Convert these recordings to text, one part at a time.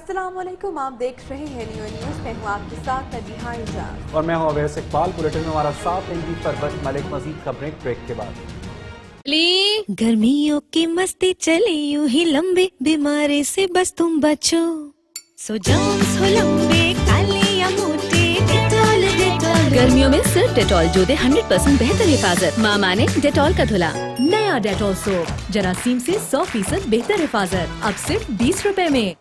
السلام علیکم، آپ دیکھ رہے ہیں نیو نیوز میں ہوں آپ کے ساتھ نبیہا اعجاز اور میں ہوں اویس اقبال۔ بلیٹن میں ہمارا ساتھ دیں گی فربت ملک۔ مزید خبریں بریک کے بعد۔ گرمیوں کی مستی چلے یوں ہی لمبے، بیماری سے بس تم بچو، سو جامس ہو لمبے کالے یا موٹے، ڈیٹول ڈیٹول۔ گرمیوں میں صرف ڈیٹول جو دے 100% بہتر حفاظت۔ ماما نے ڈیٹول کا دھلا، نیا ڈیٹول سوپ، جراثیم سے 100% بہتر حفاظت، اب صرف 20 روپے میں۔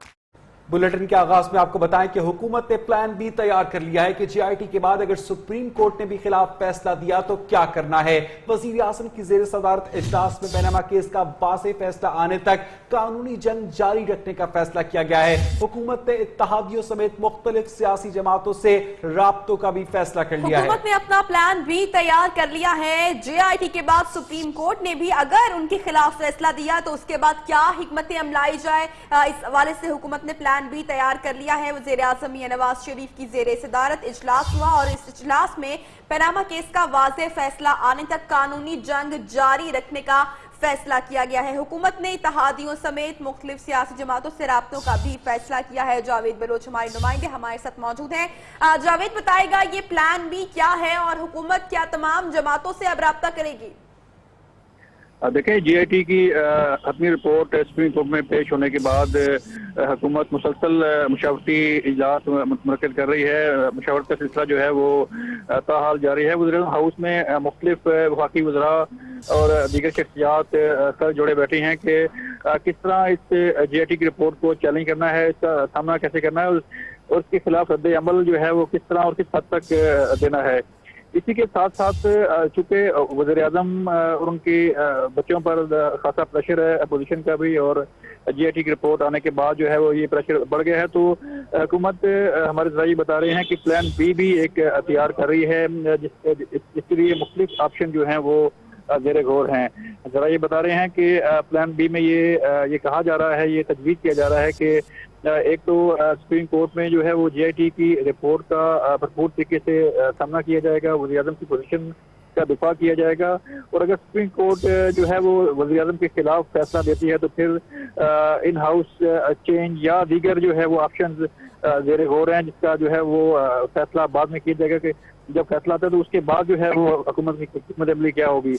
بلیٹن کے آغاز میں آپ کو بتائیں کہ حکومت نے پلان بی تیار کر لیا ہے کہ جے آئی ٹی کے بعد اگر سپریم کورٹ نے بھی خلاف فیصلہ دیا تو کیا کرنا ہے۔ وزیر اعظم کی زیر صدارت اجلاس میں پاناما کیس کا واضح فیصلہ آنے تک قانونی جنگ جاری رکھنے کا فیصلہ کیا گیا ہے۔ حکومت نے اتحادیوں سمیت مختلف سیاسی جماعتوں سے رابطوں کا بھی فیصلہ کر لیا ہے۔ حکومت نے اپنا پلان بھی تیار کر لیا ہے۔ جے آئی ٹی کے بعد سپریم کورٹ نے بھی اگر ان کے خلاف فیصلہ دیا تو اس کے بعد کیا حکمت عملائی جائے، اس حوالے سے حکومت نے پلان بھی تیار کر لیا ہے۔ وزیر اعظم میاں نواز شریف کی زیر صدارت اجلاس ہوا اور اس اجلاس میں پاناما کیس کا واضح فیصلہ آنے تک قانونی جنگ جاری رکھنے کا فیصلہ کیا گیا ہے۔ حکومت نے اتحادیوں سمیت مختلف سیاسی جماعتوں سے رابطوں کا بھی فیصلہ کیا ہے۔ جاوید بلوچ ہمارے نمائندے ہمارے ساتھ موجود ہیں۔ جاوید بتائے گا یہ پلان بھی کیا ہے اور حکومت کیا تمام جماعتوں سے اب رابطہ کرے گی؟ دیکھیں، جے آئی ٹی کی حتمی رپورٹ سپریم کورٹ میں پیش ہونے کے بعد حکومت مسلسل مشاورتی اجلاس منعقد کر رہی ہے۔ مشاورت کا سلسلہ جو ہے وہ تاحال جاری ہے۔ وزیر اعظم ہاؤس میں مختلف وفاقی وزراء اور دیگر شخصیات سر جوڑے بیٹھے ہیں کہ کس طرح اس جے آئی ٹی کی رپورٹ کو چیلنج کرنا ہے، اس کا سامنا کیسے کرنا ہے اور اس کے خلاف رد عمل جو ہے وہ کس طرح اور کس حد تک دینا ہے۔ اسی کے ساتھ ساتھ چونکہ وزیر اعظم اور ان کے بچوں پر خاصا پریشر ہے اپوزیشن کا بھی، اور جے آئی ٹی کی رپورٹ آنے کے بعد جو ہے وہ یہ پریشر بڑھ گیا ہے، تو حکومت ہمارے ذرائع بتا رہے ہیں کہ پلان بی بھی ایک تیار کر رہی ہے، جس کے لیے مختلف آپشن جو ہیں وہ زیر غور ہیں۔ ذرائع بتا رہے ہیں کہ پلان بی میں یہ کہا جا رہا ہے، یہ تجویز کیا جا رہا ہے کہ ایک تو سپریم کورٹ میں جو ہے وہ جے آئی ٹی کی رپورٹ کا بھرپور طریقے سے سامنا کیا جائے گا، وزیر اعظم کی پوزیشن کا دفاع کیا جائے گا، اور اگر سپریم کورٹ جو ہے وہ وزیر اعظم کے خلاف فیصلہ دیتی ہے تو پھر ان ہاؤس چینج یا دیگر جو ہے وہ آپشنز زیر غور ہیں، جس کا جو ہے وہ فیصلہ بعد میں کیا جائے گا کہ جب فیصلہ آتا ہے تو اس کے بعد جو ہے وہ حکومت کی حکمت عملی کیا ہوگی۔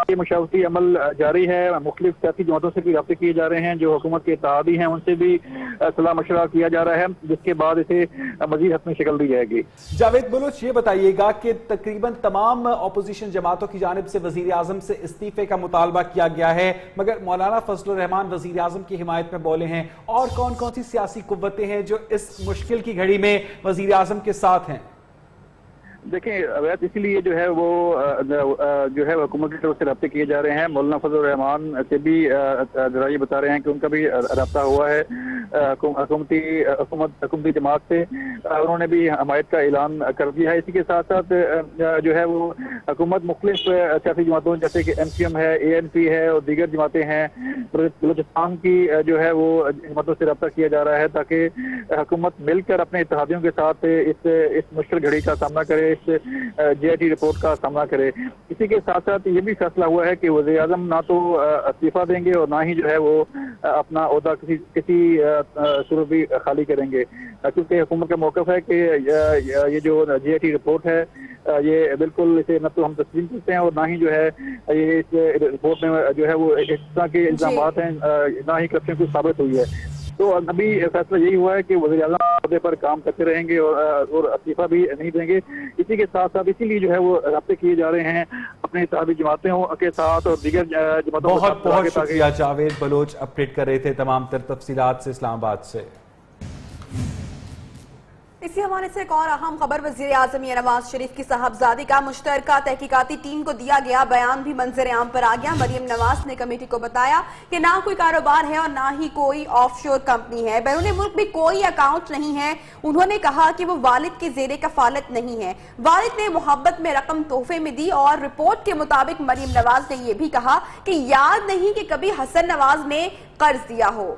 یہ مشاورتی عمل جاری ہے، مختلف سیاسی جماعتوں سے بھی رابطے کیے جا رہے ہیں، جو حکومت کے اتحادی ہیں ان سے بھی صلاح مشورہ کیا جا رہا ہے، جس کے بعد اسے مزید حتمی شکل دی جائے گی۔ جاوید بلوچ، یہ بتائیے گا کہ تقریباً تمام اپوزیشن جماعتوں کی جانب سے وزیر اعظم سے استعفے کا مطالبہ کیا گیا ہے، مگر مولانا فضل الرحمان وزیر اعظم کی حمایت میں بولے ہیں، اور کون کون سی سیاسی قوتیں ہیں جو اس مشکل کی گھڑی میں وزیر اعظم کے ساتھ ہیں؟ دیکھیں، اسی لیے جو ہے وہ جو ہے حکومت کی طرف سے رابطے کیے جا رہے ہیں۔ مولانا فضل الرحمان سے بھی ذرائع بتا رہے ہیں کہ ان کا بھی رابطہ ہوا ہے حکومتی جماعت سے، انہوں نے بھی حمایت کا اعلان کر دیا ہے۔ اسی کے ساتھ ساتھ جو ہے وہ حکومت مختلف سیاسی جماعتوں جیسے کہ ایم سی ایم ہے، اے این پی ہے اور دیگر جماعتیں ہیں، بلوچستان کی جو ہے وہ جماعتوں سے رابطہ کیا جا رہا ہے تاکہ حکومت مل کر اپنے اتحادیوں کے ساتھ اس مشکل گھڑی کا سامنا کرے، اس جے آئی ٹی رپورٹ کا سامنا کرے۔ اسی کے ساتھ ساتھ یہ بھی فیصلہ ہوا ہے کہ وزیر اعظم نہ تو استعفیٰ دیں گے اور نہ ہی جو ہے وہ اپنا عہدہ کسی صورت بھی خالی کریں گے، کیونکہ حکومت کا موقف ہے کہ یہ جو جے آئی ٹی رپورٹ ہے یہ بالکل اسے نہ تو ہم تسلیم کرتے ہیں اور نہ ہی جو ہے یہ اس رپورٹ میں جو ہے وہ اس طرح کے الزامات ہیں، نہ ہی کرپشن کو ثابت ہوئی ہے۔ تو ابھی فیصلہ یہی ہوا ہے کہ وزیر اعظم عہدے پر کام کرتے رہیں گے اور استعفیٰ بھی نہیں دیں گے۔ اسی کے ساتھ ساتھ اسی لیے جو ہے وہ رابطے کیے جا رہے ہیں اپنے اتحادی جماعتوں کے ساتھ اور دیگر جماعتوں کے ساتھ۔ بہت شکریہ جاوید بلوچ، اپڈیٹ کر رہے تھے تمام تر تفصیلات سے اسلام آباد سے۔ اسی حوالے سے ایک اور اہم خبر، وزیر اعظم میاں نواز شریف کی صاحبزادی کا مشترکہ تحقیقاتی ٹیم کو دیا گیا بیان بھی منظر عام پر آ گیا۔ مریم نواز نے کمیٹی کو بتایا کہ نہ کوئی کاروبار ہے اور نہ ہی کوئی آف شور کمپنی ہے، بیرون ملک بھی کوئی اکاؤنٹ نہیں ہے۔ انہوں نے کہا کہ وہ والد کے زیر کفالت نہیں ہے، والد نے محبت میں رقم تحفے میں دی، اور رپورٹ کے مطابق مریم نواز نے یہ بھی کہا کہ یاد نہیں کہ کبھی حسن نواز نے قرض دیا ہو۔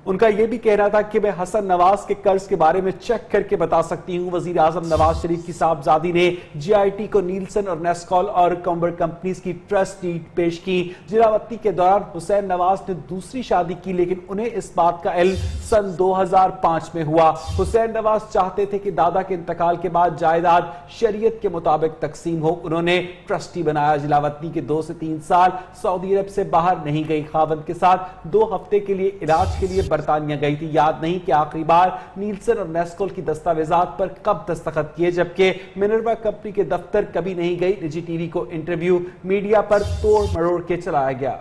ان کا یہ بھی کہنا تھا کہ میں حسن نواز کے قرض کے بارے میں چیک کر کے بتا سکتی ہوں۔ وزیر اعظم نواز شریف کی صاحبزادی نے جی آئی ٹی کو نیلسن اور نیسکول اور کمبر کمپنیز کی ٹرسٹ ڈیڈ پیش کی۔ جلاوطنی کے دوران حسین نواز نے دوسری شادی کی، لیکن انہیں اس بات کا علم سن 2005 میں ہوا۔ حسین نواز چاہتے تھے کہ دادا کے انتقال کے بعد جائیداد شریعت کے مطابق تقسیم ہو۔ انہوں نے ٹرسٹی بنایا۔ جلاوطنی کے 2 سے 3 سال سعودی عرب سے باہر نہیں گئی۔ خاوند کے ساتھ 2 ہفتے کے لیے علاج کے لیے برطانیہ گئی تھی۔ یاد نہیں کہ آخری بار نیلسن اور نیسکول کی دستاویزات پر کب دستخط کیے، جبکہ منروا کمپنی کے دفتر کبھی نہیں گئی۔ نجی ٹی وی کو انٹرویو میڈیا پر توڑ مروڑ کے چلایا گیا۔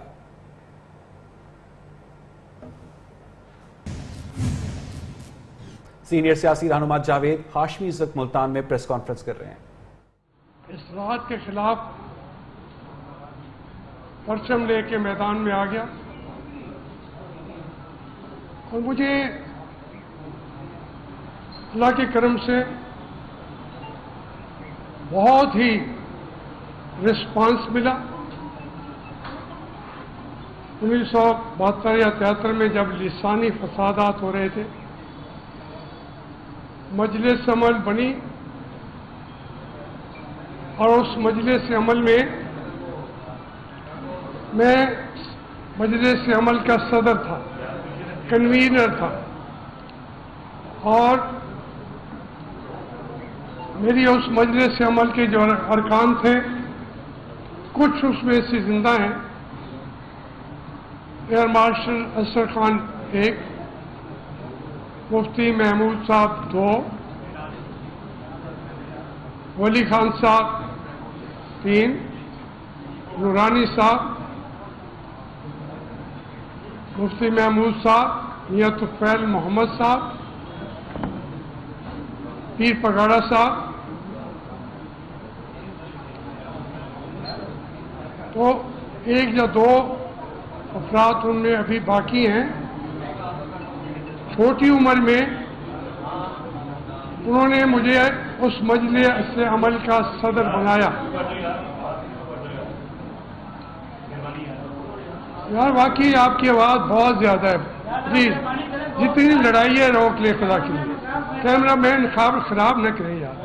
سینئر سیاسی رہنما جاوید ہاشمی اس وقت ملتان میں پریس کانفرنس کر رہے ہیں۔ اصلاحات کے خلاف پرچم لے کے میدان میں آ گیا اور مجھے اللہ کے کرم سے بہت ہی رسپانس ملا۔ 1972 یا 73 میں جب لسانی فسادات ہو رہے تھے، مجلس عمل بنی اور اس مجلس عمل میں میں مجلس عمل کا صدر تھا، کنوینر تھا، اور میری اس مجلس عمل کے جو ارکان تھے کچھ اس میں سے زندہ ہیں۔ ایئر مارشل اسد خان 1، مفتی محمود صاحب 2، ولی خان صاحب 3، نورانی صاحب، مفتی محمود صاحب، میاں طفیل محمد صاحب، پیر پگاڑا صاحب۔ تو 1 یا 2 افراد ان میں ابھی باقی ہیں۔ چھوٹی عمر میں انہوں نے مجھے اس مجلس عمل کا صدر بنایا۔ یار واقعی آپ کی آواز بہت زیادہ ہے، جی جتنی لڑائی ہے روک لے خدا کے لیے۔ کیمرہ مین خراب نہ کرے یار،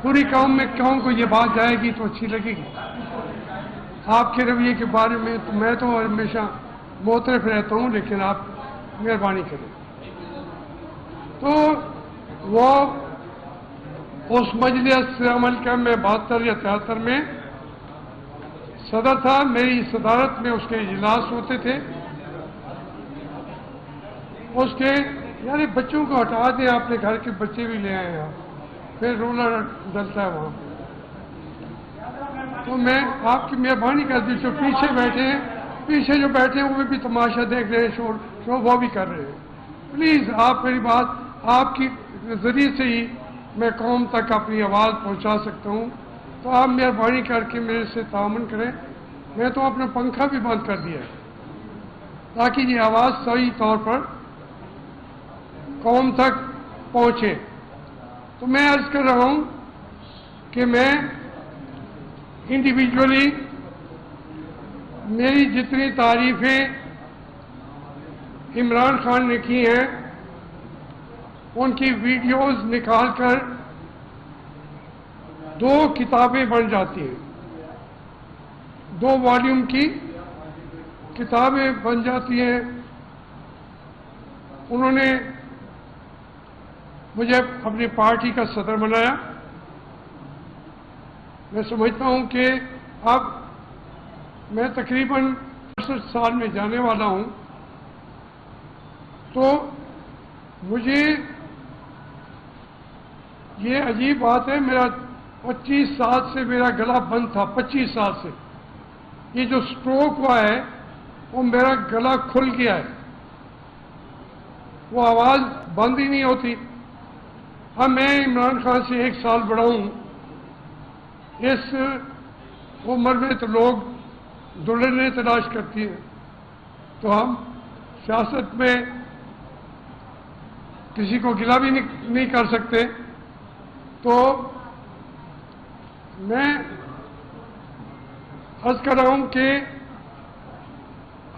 پوری قوم میں قوم کو یہ بات جائے گی تو اچھی لگے گی۔ آپ کے رویے کے بارے میں میں تو ہمیشہ معترف رہتا ہوں، لیکن آپ مہربانی کریں۔ تو وہ اس مجلس عمل کا میں 72 یا 73 میں صدر تھا۔ میری صدارت میں اس کے اجلاس ہوتے تھے۔ اس کے یعنی بچوں کو ہٹا دیں، اپنے گھر کے بچے بھی لے آئے آپ، پھر رولا ڈلتا ہے وہاں۔ تو میں آپ کی مہربانی کرتی ہوں، جو پیچھے بیٹھے ہیں، پیچھے جو بیٹھے ہیں وہ بھی تماشا دیکھ رہے ہیں، شور وہ بھی کر رہے ہیں۔ پلیز آپ میری بات آپ کی ذریعے سے ہی میں قوم تک اپنی آواز پہنچا سکتا ہوں، تو آپ مہربانی کر کے میرے سے تعاون کریں۔ میں تو اپنا پنکھا بھی بند کر دیا ہے تاکہ یہ آواز صحیح طور پر قوم تک پہنچے۔ تو میں عرض کر رہا ہوں کہ میں انڈیویجولی میری جتنی تعریفیں عمران خان نے کی ہیں ان کی ویڈیوز نکال کر 2 کتابیں بن جاتی ہیں، 2 والیوم کی کتابیں بن جاتی ہیں۔ انہوں نے مجھے اپنی پارٹی کا صدر بنایا۔ میں سمجھتا ہوں کہ اب میں تقریباً 68 سال میں جانے والا ہوں، تو مجھے یہ عجیب بات ہے، میرا 25 سال سے میرا گلا بند تھا، 25 سال سے۔ یہ جو سٹروک ہوا ہے وہ میرا گلا کھل گیا ہے، وہ آواز بند ہی نہیں ہوتی۔ اب میں عمران خان سے 1 سال بڑا ہوں۔ اس عمر میں تو لوگ دلہنیں تلاش کرتی ہیں، تو ہم سیاست میں کسی کو گلہ بھی نہیں کر سکتے۔ تو میں عرض کر رہا ہوں کہ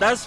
10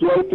JIT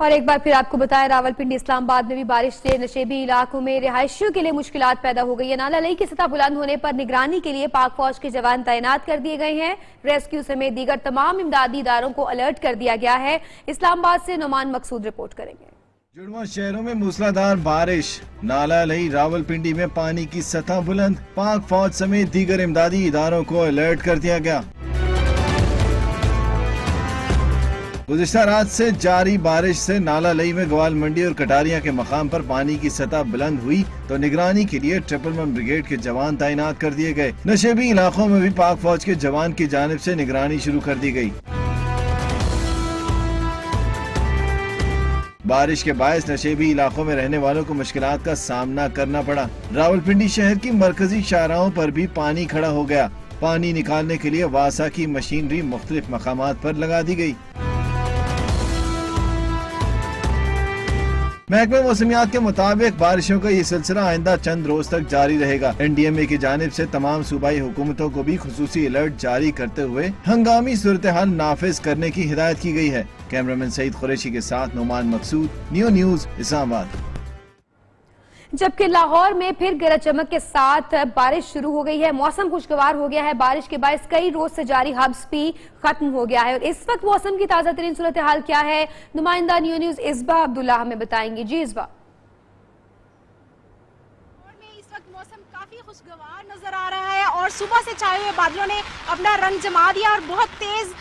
اور ایک بار پھر آپ کو بتائیں راولپنڈی اسلام آباد میں بھی بارش سے نشیبی علاقوں میں رہائشیوں کے لیے مشکلات پیدا ہو گئی ہے. نالہ لئی کی سطح بلند ہونے پر نگرانی کے لیے پاک فوج کے جوان تعینات کر دیے گئے ہیں. ریسکیو سمیت دیگر تمام امدادی اداروں کو الرٹ کر دیا گیا ہے. اسلام آباد سے نعمان مقصود رپورٹ کریں گے. جڑواں شہروں میں موسلادھار بارش، نالہ لئی راولپنڈی میں پانی کی سطح بلند، پاک فوج سمیت دیگر امدادی اداروں کو الرٹ کر دیا گیا. گزشتہ رات سے جاری بارش سے نالہ لئی میں گوال منڈی اور کٹاریاں کے مقام پر پانی کی سطح بلند ہوئی تو نگرانی کے لیے 111 بریگیڈ کے جوان تعینات کر دیے گئے. نشیبی علاقوں میں بھی پاک فوج کے جوان کی جانب سے نگرانی شروع کر دی گئی. بارش کے باعث نشیبی علاقوں میں رہنے والوں کو مشکلات کا سامنا کرنا پڑا. راولپنڈی شہر کی مرکزی شاہراہوں پر بھی پانی کھڑا ہو گیا. پانی نکالنے کے لیے واسا کی مشینری مختلف مقامات پر لگا دی گئی. محکمہ موسمیات کے مطابق بارشوں کا یہ سلسلہ آئندہ چند روز تک جاری رہے گا. NDMA کی جانب سے تمام صوبائی حکومتوں کو بھی خصوصی الرٹ جاری کرتے ہوئے ہنگامی صورتحال نافذ کرنے کی ہدایت کی گئی ہے. کیمرامین سعید قریشی کے ساتھ نعمان مقصود، نیو نیوز اسلام آباد. جبکہ لاہور میں پھر گرج چمک کے ساتھ بارش شروع ہو گئی ہے. موسم خوشگوار ہو گیا ہے. بارش کے باعث کئی روز سے جاری ہبس بھی ختم ہو گیا ہے. اور اس وقت موسم کی تازہ ترین صورتحال کیا ہے، نمائندہ نیو نیوز اسبا عبداللہ ہمیں بتائیں گی. جی اسبا. موسم کافی خوشگوار نظر آ رہا ہے اور صبح سے چھائے ہوئے بادلوں نے اپنا رنگ جما دیا اور بہت تیز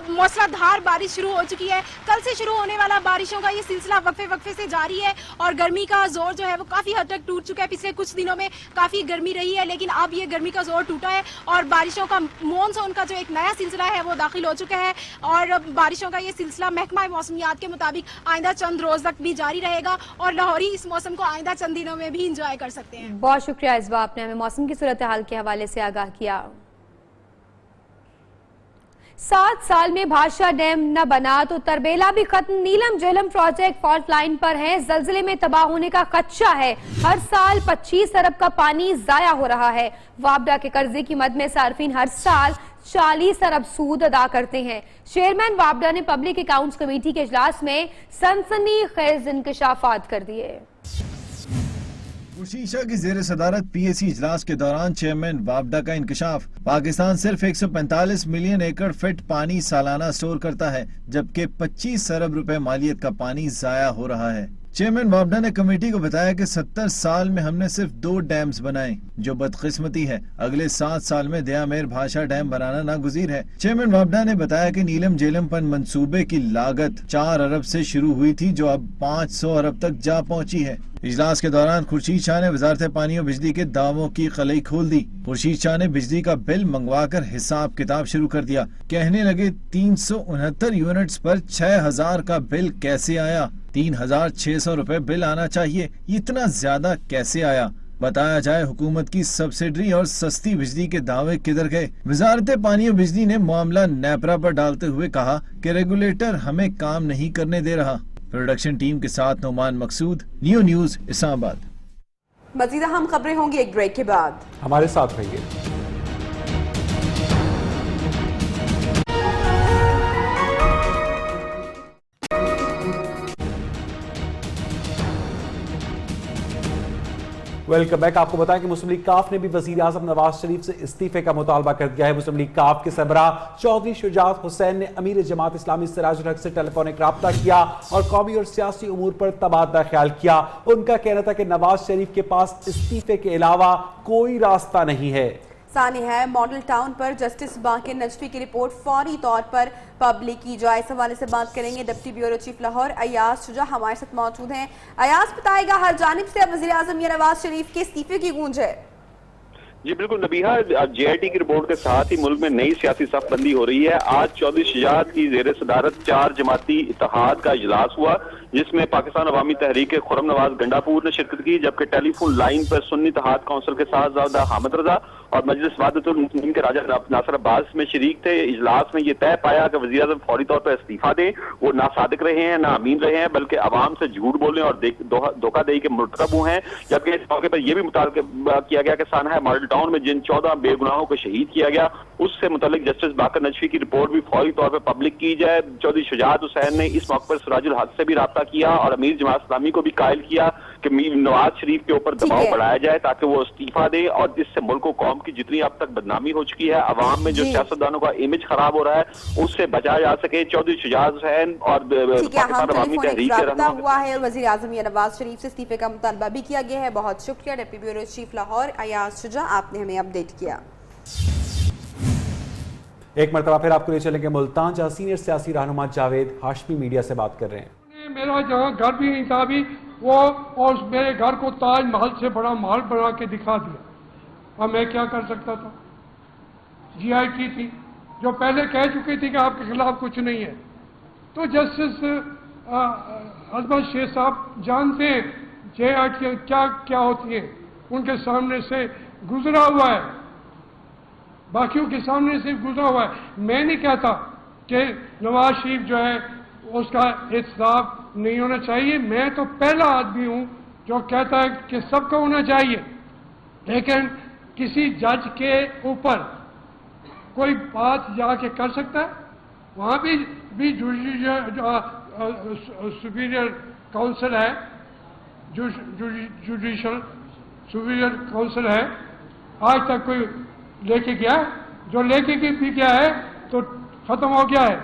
موسلا دھار بارش شروع ہو چکی ہے. کل سے شروع ہونے والا بارشوں کا یہ سلسلہ وقفے سے جاری ہے اور گرمی کا زور جو ہے وہ کافی حد تک ٹوٹ چکا ہے. پچھلے کچھ دنوں میں کافی گرمی رہی ہے لیکن اب یہ گرمی کا زور ٹوٹا ہے اور بارشوں کا مونسون کا جو ایک نیا سلسلہ ہے وہ داخل ہو چکا ہے. اور بارشوں کا یہ سلسلہ محکمہ موسمیات کے مطابق آئندہ چند روز تک بھی جاری رہے گا اور لاہوری اس موسم کو آئندہ چند دنوں میں بھی انجوائے کر سکتے ہیں. بہت شکریہ اسبا، آپ نے ہمیں موسم کی صورتحال کے حوالے سے آگاہ کیا. 7 سال میں بھاشا ڈیم نہ بنا تو تربیلا بھی ختم. نیلم جہلم پروجیکٹ فالٹ لائن پر ہے. زلزلے میں تباہ ہونے کا خدشہ ہے. ہر سال 25 ارب کا پانی ضائع ہو رہا ہے. وابڈا کے قرضے کی مد میں صارفین ہر سال 40 ارب سود ادا کرتے ہیں. چیئرمین وابڈا نے پبلک اکاؤنٹس کمیٹی کے اجلاس میں سنسنی خیز انکشافات کر دیے. خورشید شاہ کی زیر صدارت PAC اجلاس کے دوران چیئرمین وابڈا کا انکشاف. پاکستان صرف 145 ملین ایکڑ فٹ پانی سالانہ سٹور کرتا ہے جبکہ 25 ارب روپے مالیت کا پانی ضائع ہو رہا ہے. چیئرمین وابڈا نے کمیٹی کو بتایا کہ 70 سال میں ہم نے صرف 2 ڈیمز بنائے جو بدقسمتی ہے. اگلے 7 سال میں دیا میر بھاشا ڈیم بنانا ناگزیر ہے. چیئرمین وابڈا نے بتایا کہ نیلم جیلم پن منصوبے کی لاگت 4 ارب سے شروع ہوئی تھی جو اب 500 ارب تک جا پہنچی ہے. اجلاس کے دوران خورشید شاہ نے وزارت پانی اور بجلی کے دعووں کی قلعی کھول دی. خورشید شاہ نے بجلی کا بل منگوا کر حساب کتاب شروع کر دیا. کہنے لگے 369 یونٹس پر 6000 کا بل کیسے آیا؟ 3600 روپے بل آنا چاہیے، اتنا زیادہ کیسے آیا؟ بتایا جائے حکومت کی سبسڈری اور سستی بجلی کے دعوے کدھر گئے؟ وزارت پانی اور بجلی نے معاملہ نیپرا پر ڈالتے ہوئے کہا کہ ریگولیٹر ہمیں کام نہیں کرنے دے رہا. پروڈکشن ٹیم کے ساتھ نعمان مقصود، نیو نیوز اسلام آباد. مزید اہم خبریں ہوں گی ایک بریک کے بعد. ہمارے ساتھ رہیے. Welcome back. آپ کو بتائیں کہ مسلم لیگ کاف نے بھی وزیر اعظم نواز شریف سے استعفے کا مطالبہ کر دیا ہے. مسلم لیگ کاف کے سربراہ چودھری شجاعت حسین نے امیر جماعت اسلامی سراج الحق سے ٹیلی فونک رابطہ کیا اور قومی اور سیاسی امور پر تبادلہ خیال کیا. ان کا کہنا تھا کہ نواز شریف کے پاس استعفے کے علاوہ کوئی راستہ نہیں ہے. ثانی ہے ماڈل ٹاؤن پر جسٹس باقر نجفی کی رپورٹ فوری طور پر پبلک کی جائے. اس حوالے سے بات کریں گے deputy bureau chief Lahore Ayaz Shuja ہمارے ساتھ موجود ہیں. ایاز بتائے گا ہر جانب سے وزیر اعظم یا نواز شریف کے استعفے کی گونج ہے. جی بالکل نبیہا، JIT کی رپورٹ کے ساتھ ہی ملک میں نئی سیاسی صف بندی ہو رہی ہے. آج چودھری شجاعت کی زیر صدارت 4 جماعتی اتحاد کا اجلاس ہوا جس میں پاکستان عوامی تحریک خرم نواز گنڈا پور نے شرکت کی، جبکہ ٹیلی فون لائن پر سنی اتحاد کونسل کے ساتھ زادہ حامد رضا اور مجلس وحدت المسلمین کے راجہ ناصر عباس میں شریک تھے. اجلاس میں یہ طے پایا کہ وزیر اعظم فوری طور پر استعفیٰ دیں. وہ نہ صادق رہے ہیں نہ امین رہے ہیں بلکہ عوام سے جھوٹ بولنے اور دھوکہ دہی کے مرتکب ہوئے ہیں. جبکہ اس موقع پر یہ بھی مطالبہ کیا گیا کہ سانحہ ماڈل ٹاؤن میں جن 14 بے گناہوں کو شہید کیا گیا اس سے متعلق جسٹس باقر نجفی کی رپورٹ بھی فوری طور پر پبلک کی جائے. چودھری شجاعت حسین نے اس موقع پر سراج الحق سے بھی رابطہ کیا اور امیر جماعت اسلامی کو بھی قائل کیا کہ نواز شریف کے اوپر دباؤ بڑھایا جائے تاکہ وہ استعفیٰ دے اور اس سے ملک و قوم کی جتنی اب تک بدنامی ہو چکی ہے, عوام میں جو سیاستدانوں کا امیج خراب ہو رہا ہے اس سے بچایا جا سکے. چودھری شجاعت حسین اور پاکستان عوامی تحریک کے رابطہ ہوا ہے. وزیر اعظم نواز شریف سے استعفے کا مطالبہ بھی کیا گیا ہے. بہت شکریہ deputy bureau chief Lahore Ayaz Shuja, آپ نے ہمیں اپڈیٹ کیا. ایک مرتبہ پھر آپ کو لے چلیں گے ملتان, جہاں سینئر سیاسی رہنما جاوید ہاشمی میڈیا سے بات کر رہے ہیں. میرا جہاں گھر بھی نہیں تھا ابھی وہ اور میرے گھر کو تاج محل سے بڑا محل بنا کے دکھا دیا. اب میں کیا کر سکتا تھا؟ جی آئی ٹی تھی جو پہلے کہہ چکی تھی کہ آپ کے خلاف کچھ نہیں ہے. تو جسٹس عظمت شیخ صاحب جانتے ہیں جے آئی ٹی کیا ہوتی ہے, ان کے سامنے سے گزرا ہوا ہے, باقیوں کے سامنے سے گزرا ہوا ہے. میں نہیں کہتا کہ نواز شریف جو ہے اس کا احتساب نہیں ہونا چاہیے. میں تو پہلا آدمی ہوں جو کہتا ہے کہ سب کو ہونا چاہیے, لیکن کسی جج کے اوپر کوئی بات جا کے کر سکتا ہے. وہاں بھی سپیریئر کاؤنسل ہے, جوڈیشل سپیریئر کاؤنسل ہے. آج تک کوئی لے کے گیا, جو لے کے بھی گیا ہے تو ختم ہو گیا ہے.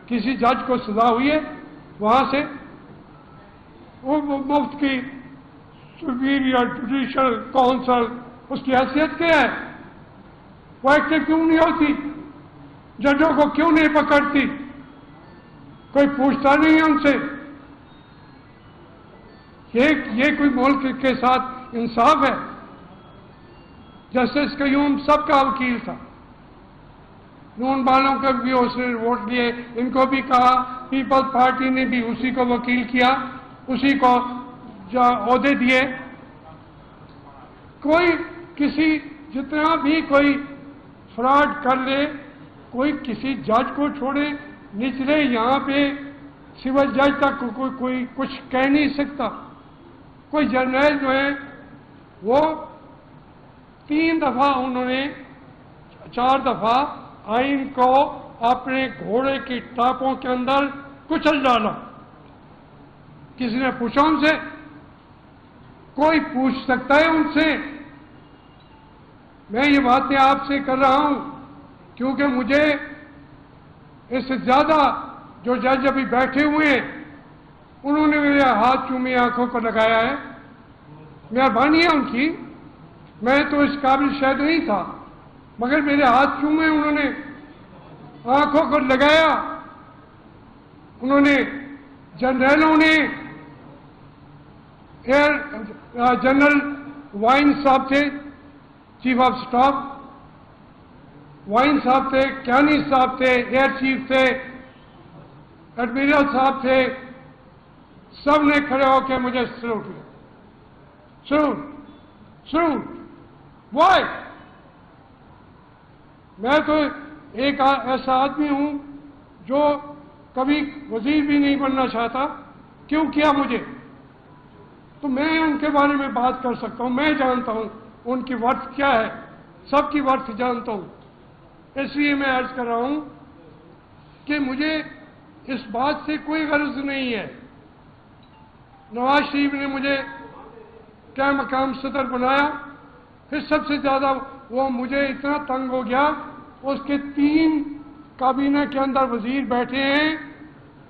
کسی جج کو سزا ہوئی ہے وہاں سے, وہ مفت کی سپیریئر جوڈیشل کاؤنسل اس کی حیثیت کیا ہے؟ وہ ایکٹیو کیوں نہیں ہوتی؟ ججوں کو کیوں نہیں پکڑتی؟ کوئی پوچھتا نہیں ہے ان سے. یہ کوئی ملک کے ساتھ انصاف ہے؟ جسٹس قیوم سب کا وکیل تھا, نون والوں کے بھی اس نے ووٹ لیے, ان کو بھی کہا, پیپلز پارٹی نے بھی اسی کو وکیل کیا, اسی کو جو عہدے دیے. کوئی کسی جتنا بھی کوئی فراڈ کر لے, کوئی کسی جج کو چھوڑے, نچلے یہاں پہ سول جج تک کوئی کچھ کہہ نہیں سکتا. کوئی جرنیل جو ہے وہ 3 دفعہ انہوں نے 4 دفعہ آئین کو اپنے گھوڑے کی ٹاپوں کے اندر کچل ڈالا. کسی نے پوچھا ان سے؟ کوئی پوچھ سکتا ہے ان سے؟ میں یہ باتیں آپ سے کر رہا ہوں کیونکہ مجھے اس سے زیادہ جو جج ابھی بیٹھے ہوئے ہیں انہوں نے میرے ہاتھ چومے آنکھوں کو لگایا ہے. مہربانی ہے ان کی, میں تو اس قابل شاید نہیں تھا, مگر میرے ہاتھ چومے انہوں نے, آنکھوں کو لگایا انہوں نے. جنرلوں نے, جنرل وائن صاحب تھے چیف آف سٹاف, وائن صاحب تھے, کیانی صاحب تھے, ایئر چیف تھے, ایڈمرل صاحب تھے, سب نے کھڑے ہو کے مجھے سلوٹ کیا. Salute why? میں تو ایک ایسا آدمی ہوں جو کبھی وزیر بھی نہیں بننا چاہتا. کیوں کیا مجھے؟ تو میں ان کے بارے میں بات کر سکتا ہوں. میں جانتا ہوں ان کی ورث کیا ہے, سب کی ورث جانتا ہوں. اس لیے میں عرض کر رہا ہوں کہ مجھے اس بات سے کوئی غرض نہیں ہے. نواز شریف نے مجھے کیا مقام صدر بنایا, پھر سب سے زیادہ وہ مجھے اتنا تنگ ہو گیا, اس کے 3 کابینہ کے اندر وزیر بیٹھے ہیں,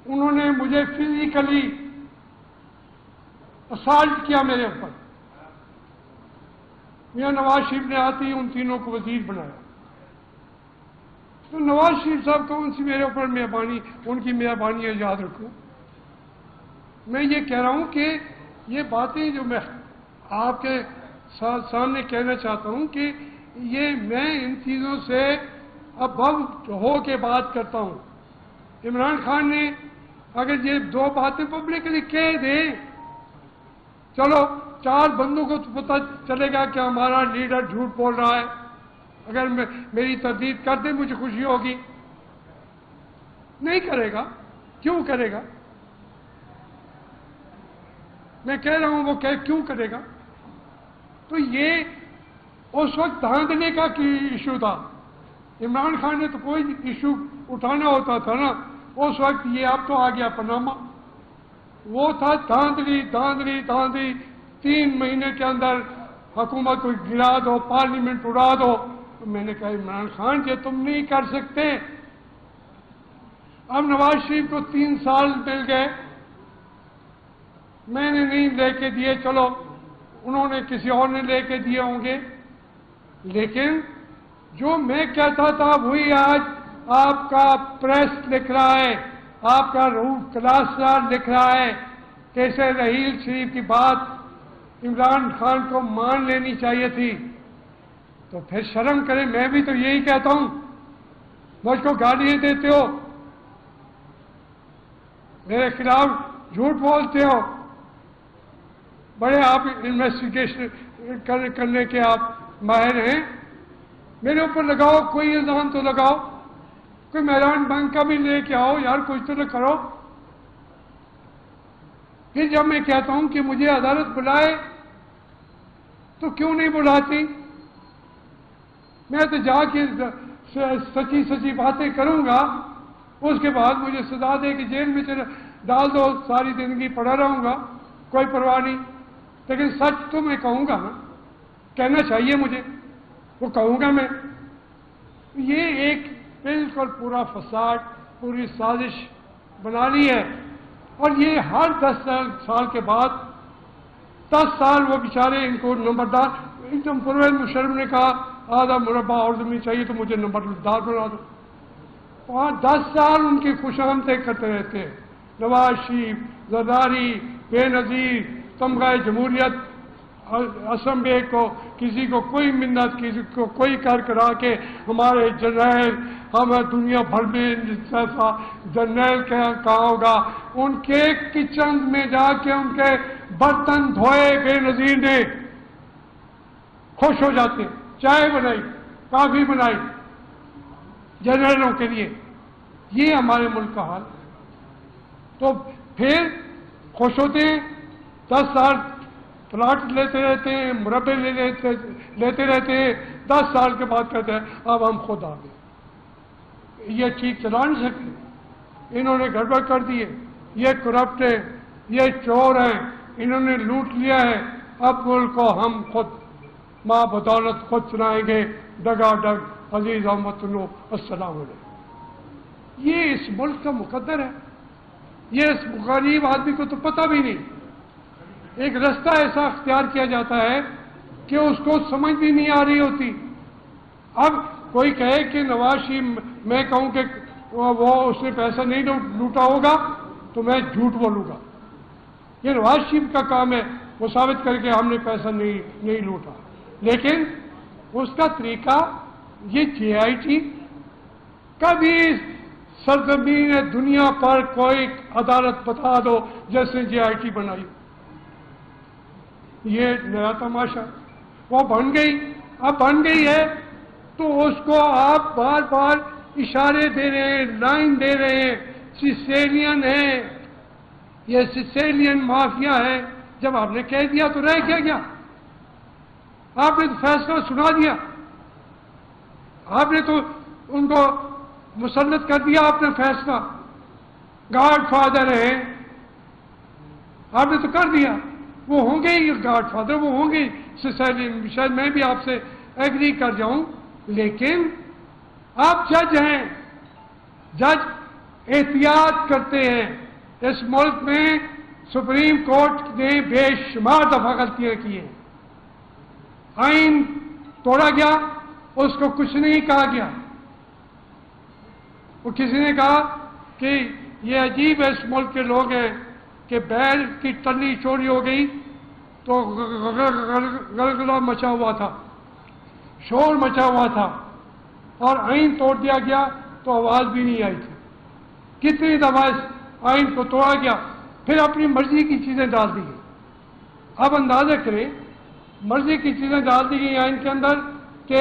انہوں نے مجھے فزیکلی اسالٹ کیا میرے اوپر. میاں نواز شریف نے آتے ہی ان تینوں کو وزیر بنایا. تو نواز شریف صاحب کون سی میرے اوپر مہربانی, ان کی مہربانی یاد رکھوں. میں یہ کہہ رہا ہوں کہ یہ باتیں جو میں آپ کے سامنے کہنا چاہتا ہوں کہ یہ میں ان چیزوں سے اب ہو کے بات کرتا ہوں. عمران خان نے اگر یہ 2 باتیں پبلکلی کہہ دیں, چلو 4 بندوں کو تو پتہ چلے گا کہ ہمارا لیڈر جھوٹ بول رہا ہے, اگر میری تردید کر دے مجھے خوشی ہوگی. نہیں کرے گا. کیوں کرے گا؟ میں کہہ رہا ہوں وہ کیوں کرے گا؟ تو یہ اس وقت دھاندلی کا ایشو تھا. عمران خان نے تو کوئی ایشو اٹھانا ہوتا تھا نا اس وقت. یہ اب تو آ گیا پاناما. وہ تھا دھاندلی دھاندلی دھاندلی. 3 مہینے کے اندر حکومت کو گرا دو, پارلیمنٹ اڑا دو. تو میں نے کہا عمران خان یہ تم نہیں کر سکتے. اب نواز شریف کو 3 سال مل گئے. میں نے نہیں لے کے دیے, چلو انہوں نے کسی اور نے لے کے دیے ہوں گے. لیکن جو میں کہتا تھا وہی آج آپ کا پریس لکھ رہا ہے, آپ کا روح کلاسدار لکھ رہا ہے. کیسے رحیل شریف کی بات عمران خان کو مان لینی چاہیے تھی. تو پھر شرم کرے. میں بھی تو یہی کہتا ہوں. مجھ کو گالیاں دیتے ہو, میرے خلاف جھوٹ بولتے ہو, بڑے آپ انویسٹیگیشن کرنے کے آپ ماہر ہیں. میرے اوپر لگاؤ, کوئی الزام تو لگاؤ. کوئی میدان بینک کا بھی لے کے آؤ یار, کچھ تو نہ کرو. پھر جب میں کہتا ہوں کہ مجھے عدالت بلائے تو کیوں نہیں بلاتی؟ میں تو جا کے سچی سچی باتیں کروں گا, اس کے بعد مجھے سزا دے کہ جیل میں ڈال دو, ساری زندگی پڑا رہوں گا, کوئی پرواہ نہیں. لیکن سچ تو میں کہوں گا نا, کہنا چاہیے مجھے, وہ کہوں گا میں. یہ ایک بالکل پورا فساد, پوری سازش بنا لی ہے. اور یہ ہر 10 سال کے بعد 10 سال وہ بیچارے ان کو نمبردار. ایک دم پرویز مشرف نے کہا آدھا مربع اور زمین چاہیے تو مجھے نمبردار بنا دو. وہاں 10 سال ان کی خوش آمدید کرتے رہتے ہیں. نواز شریف, زرداری, بے نظیر, تمغہ جمہوریت, اسمبلی کو کسی کو کوئی منت, کسی کو کوئی کر کرا کے ہمارے جرنیل, ہمیں دنیا بھر میں جیسا جرنیل کہا ہوگا. ان کے کچن میں جا کے ان کے برتن دھوئے بے نظیر نے, خوش ہو جاتے. چائے بنائی, کافی بنائی جنرلوں کے لیے. یہ ہمارے ملک کا حال. تو پھر خوش ہوتے ہیں, 10 سال پلاٹ لیتے رہتے ہیں, مربع لیتے رہتے ہیں. 10 سال کے بعد کہتے ہیں اب ہم خود آ گئے. یہ ٹھیک چلا نہیں سکتے. انہوں نے گڑبڑ کر دی ہے. یہ کرپٹ ہیں, یہ چور ہیں, انہوں نے لوٹ لیا ہے. اب ملک کو ہم خود ماں بدولت خود چلائیں گے, ڈگا ڈگ. عزیز احمد السلام علیکم. یہ اس ملک کا مقدر ہے. یہ اس غریب آدمی کو تو پتہ بھی نہیں. ایک رستہ ایسا اختیار کیا جاتا ہے کہ اس کو سمجھ بھی نہیں آ رہی ہوتی. اب کوئی کہے کہ نواز شریف, میں کہوں کہ وہ اس نے پیسہ نہیں لوٹا ہوگا تو میں جھوٹ بولوں گا. یہ نواز شریف کا کام ہے وہ ثابت کر کے ہم نے پیسہ نہیں لوٹا. لیکن اس کا طریقہ, یہ جے آئی ٹی کبھی سرزمین دنیا پر کوئی عدالت بتا دو جیسے جے آئی ٹی بنائی. یہ نیا تماشا. وہ بن گئی, اب بن گئی ہے تو اس کو آپ بار بار اشارے دے رہے ہیں, لائن دے رہے ہیں. سیسیلین ہے, یہ سیسیلین مافیا ہے. جب آپ نے کہہ دیا تو رہ کیا گیا؟ آپ نے تو فیصلہ سنا دیا. آپ نے تو ان کو مسلط کر دیا اپنا فیصلہ. گاڈ فادر ہیں, آپ نے تو کر دیا. وہ ہوں گے ہی گاڈ فادر, وہ ہوں گے سیسیلین. شاید میں بھی آپ سے ایگری کر جاؤں, لیکن آپ جج ہیں. جج احتیاط کرتے ہیں. اس ملک میں سپریم کورٹ نے بے شمار دفعہ غلطیاں کی ہیں. آئین توڑا گیا, اس کو کچھ نہیں کہا گیا. وہ کسی نے کہا کہ یہ عجیب ہے اس ملک کے لوگ ہیں کہ بیل کی ٹلی چوری ہو گئی تو گلگلہ مچا ہوا تھا, شور مچا ہوا تھا, اور آئین توڑ دیا گیا تو آواز بھی نہیں آئی تھی. کتنی دفعہ اس آئین کو توڑا گیا, پھر اپنی مرضی کی چیزیں ڈال دی گئی. اب اندازہ کریں, مرضی کی چیزیں ڈال دی گئی آئین کے اندر کہ